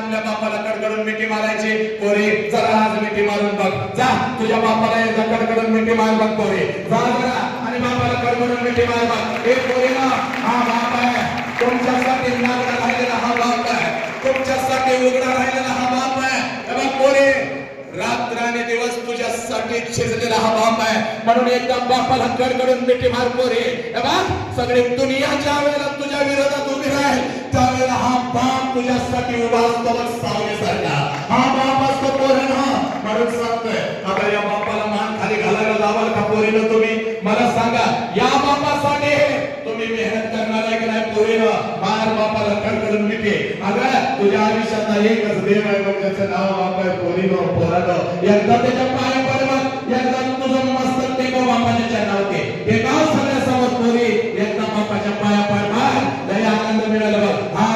आपल्या बापाला कडकडून मिठी मारायची. पोरी जरा आज मिठी मारून बघ. जा तुझ्या बापाला एकदा कडकडून मिठी मार बघ पोरी. जा जरा आणि बापाला कडकडून मिठी मार बघ. ए पोरीला हा बाप आहे. तुमच्यासाठी नागडा राहिलेला हा बाप आहे. तुमच्यासाठी उघडा राहिलेला हा बाप आहे. बघ पोरी रात्राने दिवस तुझ्यासाठी शिजलेला हा बाप आहे. म्हणून एकदा बापाला कडकडून मिठी मार पोरी. बघ सगळी दुनिया ज्या वेळेला तुझ्या विरोधात उभी राहील त्यावेळेला हा बाप तुझ्यासाठी उभा असतो. सावलीसारखा हा बाप असतो पोरांना. म्हणून सांगतोय आता या बापाला मान खाली घालायला लावाल का पोरीनं तुम्ही? मला सांगा या बापासाठी तुम्ही मेहनत करणार आहे की नाही? पोरीनं मार बापाला कडकडून मिठी. अगं तुझ्या आयुष्यातला एकच देव आहे बघ त्याचं नाव बाप आहे. पोरीनं पोरानं एकदा त्याच्या पाया पड बघ. एकदा तुझं मस्तक टेकव बापाच्या चरणावरती. हे गाव सगळ्या समोर पोरी एकदा बापाच्या पाया पड. लय आनंद मिळाला बघ. हा